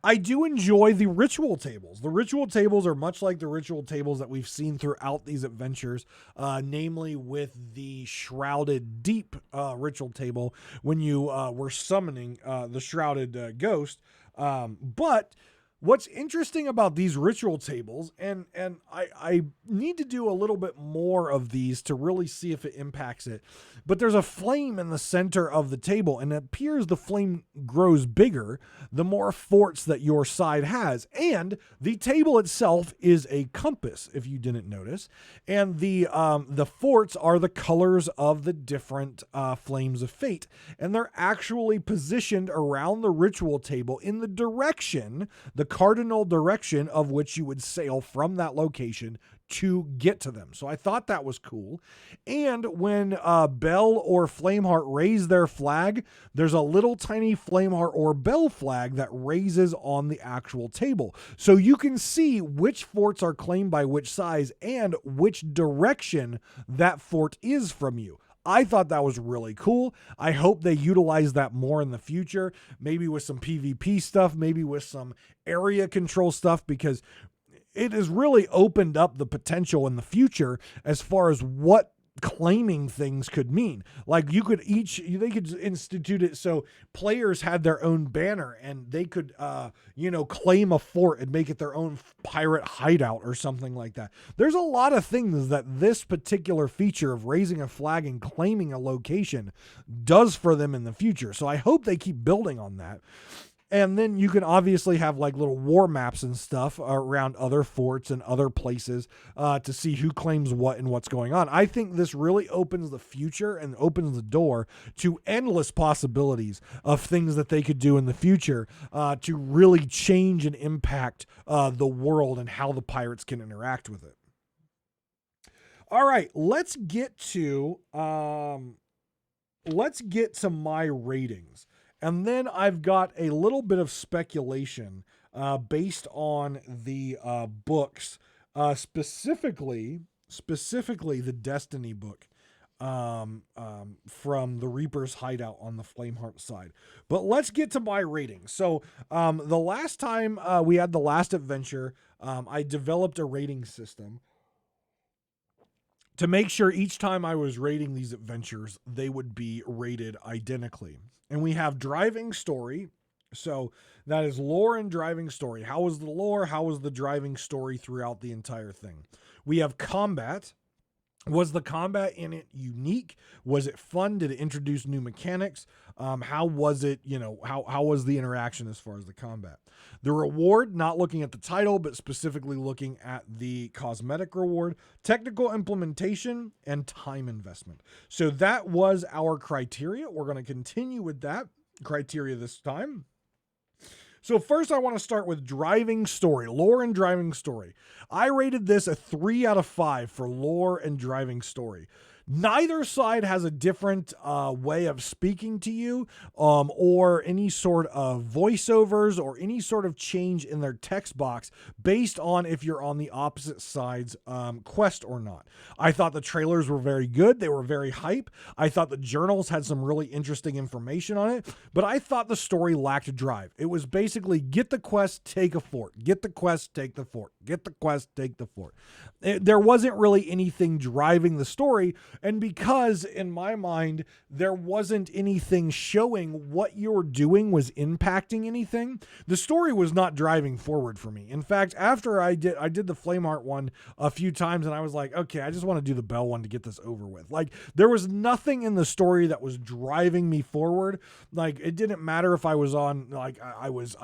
I do enjoy the ritual tables. The ritual tables are much like the ritual tables that we've seen throughout these adventures, namely with the Shrouded Deep ritual table when you were summoning the Shrouded Ghost. But What's interesting about these ritual tables, and I need to do a little bit more of these to really see if it impacts it, but there's a flame in the center of the table, and it appears the flame grows bigger the more forts that your side has. And the table itself is a compass, if you didn't notice, and the forts are the colors of the different flames of fate, and they're actually positioned around the ritual table in the direction, the cardinal direction of which you would sail from that location to get to them. So I thought that was cool. And when Bell or Flameheart raise their flag, there's a little tiny Flameheart or Bell flag that raises on the actual table. So you can see which forts are claimed by which size and which direction that fort is from you. I thought that was really cool. I hope they utilize that more in the future, maybe with some PvP stuff, maybe with some area control stuff, because it has really opened up the potential in the future as far as what claiming things could mean. Like they could institute it so players had their own banner and they could claim a fort and make it their own pirate hideout or something like that. There's a lot of things that this particular feature of raising a flag and claiming a location does for them in the future. So I hope they keep building on that. And then you can obviously have like little war maps and stuff around other forts and other places to see who claims what and what's going on. I think this really opens the future and opens the door to endless possibilities of things that they could do in the future to really change and impact the world and how the pirates can interact with it. All right, let's get to my ratings. And then I've got a little bit of speculation based on the books, specifically the Destiny book from the Reaper's Hideout on the Flameheart side. But let's get to my rating. So the last time we had the last adventure, I developed a rating system to make sure each time I was rating these adventures, they would be rated identically. And we have driving story. So that is lore and driving story. How was the lore? How was the driving story throughout the entire thing? We have combat. Was the combat in it unique? Was it fun? Did it introduce new mechanics? How was it, how was the interaction as far as the combat? The reward, not looking at the title, but specifically looking at the cosmetic reward, technical implementation, and time investment. So that was our criteria. We're going to continue with that criteria this time. So first I want to start with driving story, lore and driving story. I rated this a 3 out of 5 for lore and driving story. Neither side has a different way of speaking to you or any sort of voiceovers or any sort of change in their text box based on if you're on the opposite side's quest or not. I thought the trailers were very good. They were very hype. I thought the journals had some really interesting information on it, but I thought the story lacked drive. It was basically get the quest, take a fort. Get the quest, take the fort. Get the quest, take the fort. There wasn't really anything driving the story. And because in my mind, there wasn't anything showing what you're doing was impacting anything, the story was not driving forward for me. In fact, after I did the Flameheart one a few times and I was like, okay, I just want to do the Bell one to get this over with. Like there was nothing in the story that was driving me forward. Like it didn't matter if I was on, like I was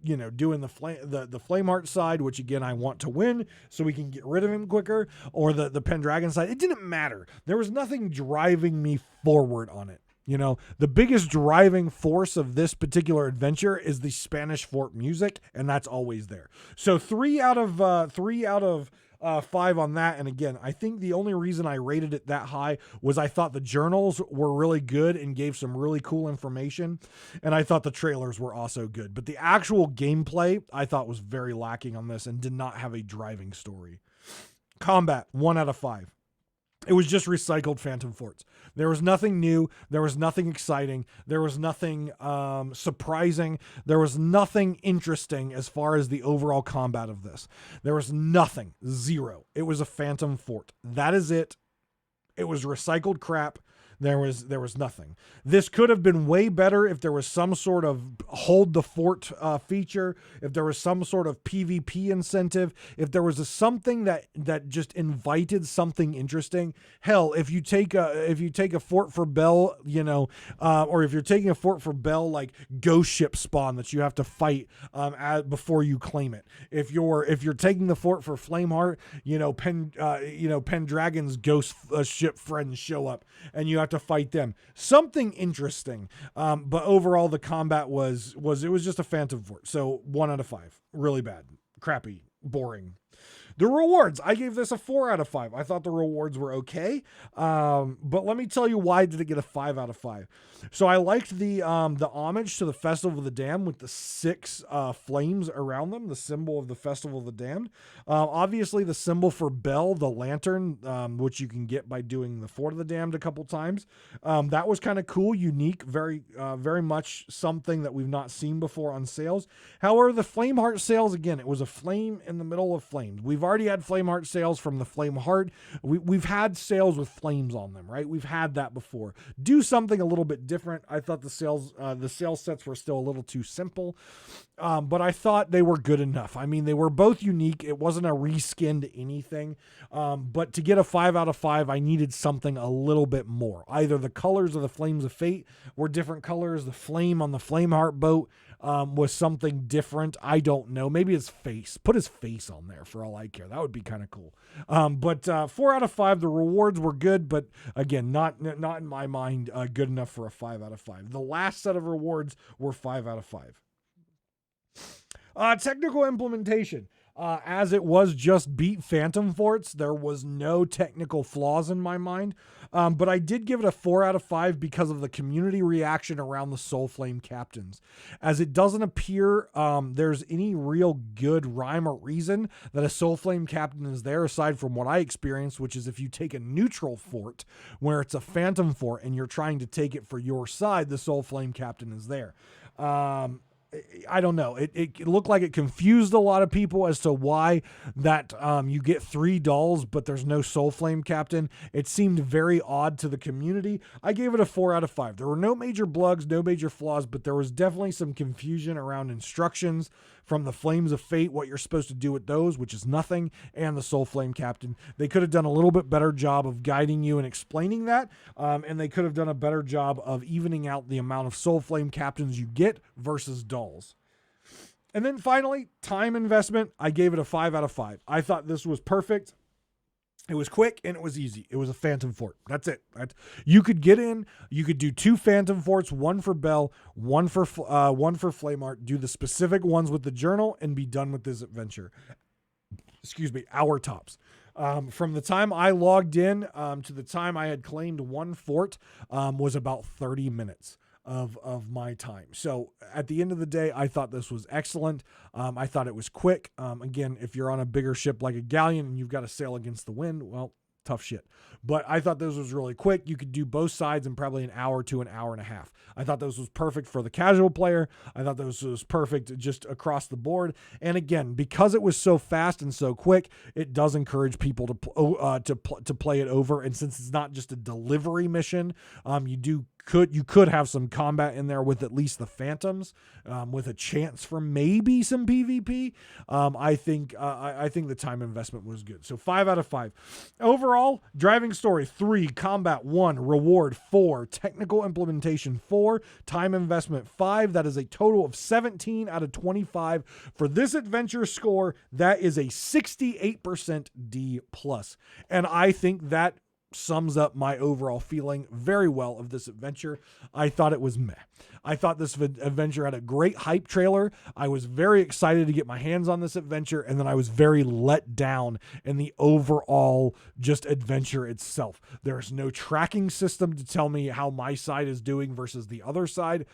doing the Flameheart side, which again, I want to win so we can get rid of him quicker, or the Pendragon side. It didn't matter. There was nothing driving me forward on it. The biggest driving force of this particular adventure is the Spanish fort music, and that's always there. So 3 out of 5 on that. And again, I think the only reason I rated it that high was I thought the journals were really good and gave some really cool information. And I thought the trailers were also good, but the actual gameplay I thought was very lacking on this and did not have a driving story. Combat, 1 out of 5. It was just recycled Phantom Forts. There was nothing new. There was nothing exciting. There was nothing surprising. There was nothing interesting as far as the overall combat of this. There was nothing. Zero. It was a Phantom Fort. That is it. It was recycled crap. There was nothing. This could have been way better if there was some sort of hold the fort feature, if there was some sort of PvP incentive, if there was something that just invited something interesting. Hell, if you take a fort for Bell, or if you're taking a fort for Bell, like ghost ship spawn that you have to fight before you claim it. If you're taking the fort for Flameheart, Pendragon's ghost ship friends show up and you have to fight them. Something interesting. But overall the combat was just a phantom fort. So 1 out of 5. Really bad. Crappy. Boring. The rewards, I gave this a 4 out of 5. I thought the rewards were okay. But let me tell you why did it get a 5 out of 5. So I liked the homage to the Festival of the Damned with the 6 flames around them, the symbol of the Festival of the Damned. Obviously the symbol for Bell, the lantern, which you can get by doing the Fort of the Damned a couple times. That was kind of cool, unique, very much something that we've not seen before on sales. However, the Flameheart sales, again, it was a flame in the middle of flames. We've already had Flameheart sales from the Flameheart. We've had sales with flames on them, right? We've had that before. Do something a little bit different. I thought the sales sets were still a little too simple, but I thought they were good enough. I mean, they were both unique. It wasn't a reskin to anything, but to get a 5 out of 5, I needed something a little bit more. Either the colors of the Flames of Fate were different colors. The flame on the Flameheart boat was something different. I don't know. Maybe his face. Put his face on there for all I care. That would be kind of cool. But 4 out of 5. The rewards were good, but again, not in my mind good enough for a 5 out of 5. The last set of rewards were 5 out of 5. Technical implementation. As it was just beat Phantom Forts, there was no technical flaws in my mind. But I did give it a 4 out of 5 because of the community reaction around the Soul Flame captains. As it doesn't appear there's any real good rhyme or reason that a Soul Flame captain is there, aside from what I experienced, which is if you take a neutral fort where it's a Phantom Fort and you're trying to take it for your side, the Soul Flame captain is there. I don't know. It looked like it confused a lot of people as to why that you get 3 dolls, but there's no Soul Flame captain. It seemed very odd to the community. I gave it a 4 out of 5. There were no major bugs, no major flaws, but there was definitely some confusion around instructions from the Flames of Fate, what you're supposed to do with those, which is nothing, and the Soul Flame captain. They could have done a little bit better job of guiding you and explaining that, and they could have done a better job of evening out the amount of Soul Flame captains you get versus dolls. And then finally, time investment. I gave it a 5 out of 5. I thought this was perfect. It was quick and it was easy. It was a Phantom Fort. That's it. You could get in. You could do 2 Phantom Forts, one for Bell, one for Flameheart. Do the specific ones with the journal and be done with this adventure. Excuse me, hour tops. From the time I logged in to the time I had claimed 1 fort was about 30 minutes of my time. So at the end of the day, I thought this was excellent. I thought it was quick. Again, if you're on a bigger ship like a galleon and you've got to sail against the wind, well, tough shit. But I thought this was really quick. You could do both sides in probably an hour to an hour and a half. I thought this was perfect for the casual player. I thought this was perfect just across the board. And again, because it was so fast and so quick, it does encourage people to play it over. And since it's not just a delivery mission, you could have some combat in there with at least the phantoms, with a chance for maybe some PvP. I think the time investment was good. So 5 out of 5. Overall, driving story 3, combat 1, reward 4, technical implementation 4, time investment 5. That is a total of 17 out of 25 for this adventure score. That is a 68% D+. And I think that sums up my overall feeling very well of this adventure. I thought it was meh. I thought this adventure had a great hype trailer. I was very excited to get my hands on this adventure, and then I was very let down in the overall just adventure itself. There's no tracking system to tell me how my side is doing versus the other side.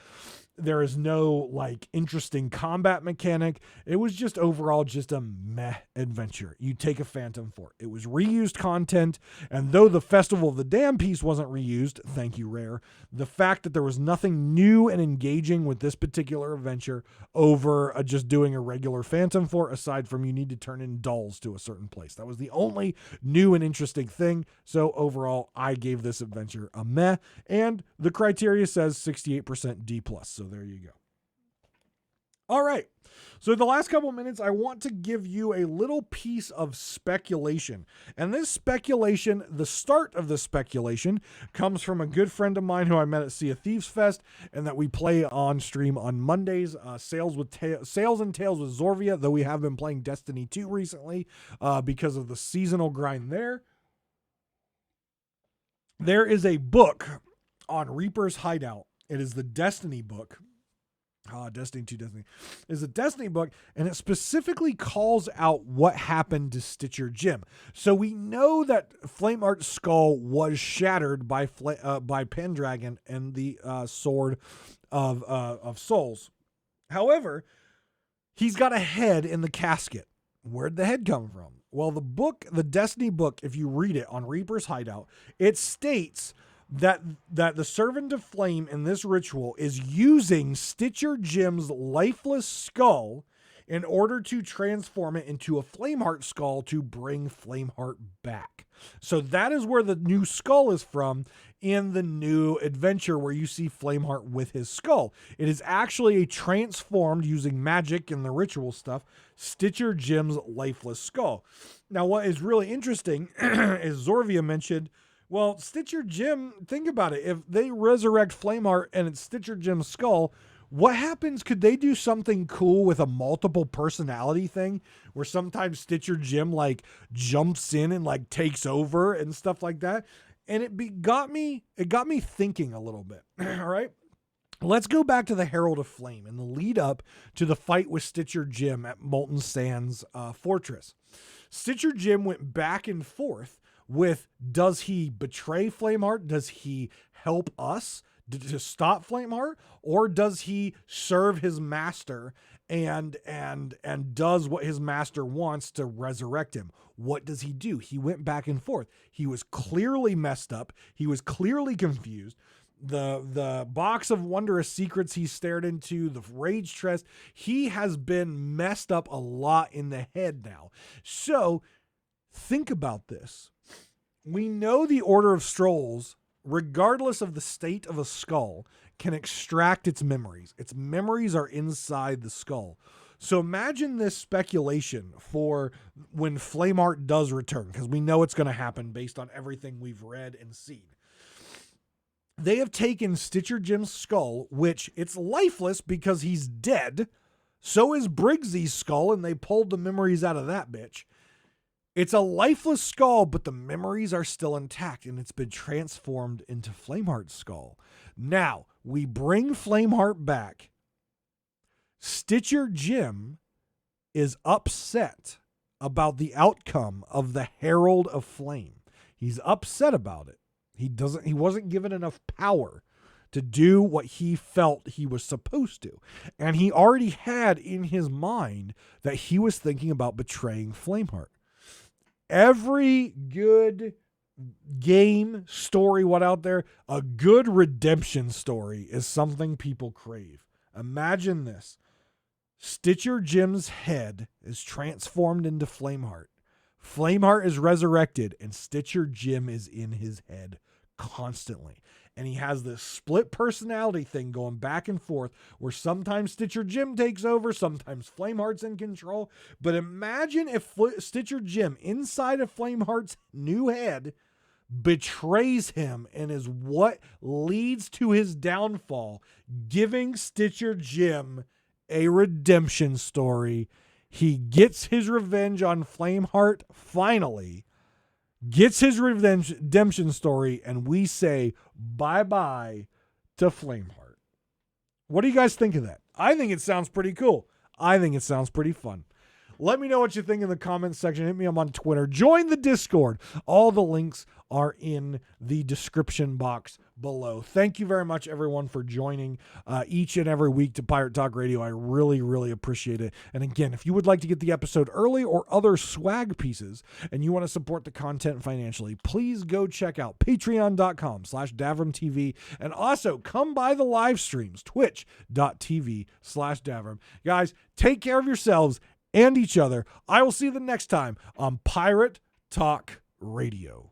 There is no like interesting combat mechanic. It was just overall just a meh adventure. You take a Phantom for it. It was reused content, and though the Festival of the Damned piece wasn't reused, thank you, Rare, the fact that there was nothing new and engaging with this particular adventure over just doing a regular Phantom for, aside from you need to turn in dolls to a certain place. That was the only new and interesting thing. So overall, I gave this adventure a meh, and the criteria says 68% D+. So there you go. All right. So the last couple minutes, I want to give you a little piece of speculation. And this speculation, the start of the speculation, comes from a good friend of mine who I met at Sea of Thieves Fest and that we play on stream on Mondays, Sales and Tales with Zorvia, though we have been playing Destiny 2 recently because of the seasonal grind there. There is a book on Reaper's Hideout. It is the Destiny book. Destiny 2 Destiny is a Destiny book, and it specifically calls out what happened to Stitcher Jim. So we know that Flameheart's skull was shattered by Pendragon and the Sword of Souls. However, he's got a head in the casket. Where'd the head come from? Well, the book, the Destiny book, if you read it on Reaper's Hideout, it states that the Servant of Flame in this ritual is using Stitcher Jim's lifeless skull in order to transform it into a Flameheart skull to bring Flameheart back. So that is where the new skull is from in the new adventure where you see Flameheart with his skull. It is actually a transformed, using magic and the ritual stuff, Stitcher Jim's lifeless skull. Now, what is really interesting is Zorvia mentioned, well, Stitcher Jim, think about it. If they resurrect Flameheart and it's Stitcher Jim's skull, what happens? Could they do something cool with a multiple personality thing where sometimes Stitcher Jim like jumps in and like takes over and stuff like that? And it got me thinking a little bit. All right. Let's go back to the Herald of Flame and the lead up to the fight with Stitcher Jim at Molten Sands Fortress. Stitcher Jim went back and forth with, does he betray Flameheart? Does he help us to stop Flameheart? Or does he serve his master and does what his master wants to resurrect him? What does he do? He went back and forth. He was clearly messed up. He was clearly confused. The box of wondrous secrets he stared into, the rage chest, he has been messed up a lot in the head now. So think about this. We know the Order of Strolls, regardless of the state of a skull, can extract its memories. Its memories are inside the skull. So imagine this speculation for when Flameheart does return, because we know it's going to happen based on everything we've read and seen. They have taken Stitcher Jim's skull, which it's lifeless because he's dead. So is Briggsy's skull, and they pulled the memories out of that bitch. It's a lifeless skull, but the memories are still intact, and it's been transformed into Flameheart's skull. Now, we bring Flameheart back. Stitcher Jim is upset about the outcome of the Herald of Flame. He's upset about it. He wasn't given enough power to do what he felt he was supposed to. And he already had in his mind that he was thinking about betraying Flameheart. Every good game story, what out there, a good redemption story is something people crave. Imagine this. Stitcher Jim's head is transformed into Flameheart. Flameheart is resurrected, and Stitcher Jim is in his head constantly. And he has this split personality thing going back and forth where sometimes Stitcher Jim takes over, sometimes Flameheart's in control. But imagine if Stitcher Jim inside of Flameheart's new head betrays him and is what leads to his downfall, giving Stitcher Jim a redemption story. He gets his revenge on Flameheart finally, gets his redemption story, and we say bye-bye to Flameheart. What do you guys think of that? I think it sounds pretty cool. I think it sounds pretty fun. Let me know what you think in the comments section. Hit me up on Twitter. Join the Discord. All the links are in the description box below. Thank you very much, everyone, for joining each and every week to Pirate Talk Radio. I really, really appreciate it. And again, if you would like to get the episode early or other swag pieces and you want to support the content financially, please go check out patreon.com/DavrimTV, and also come by the live streams, twitch.tv/Davrim. Guys, take care of yourselves and each other. I will see you the next time on Pirate Talk Radio.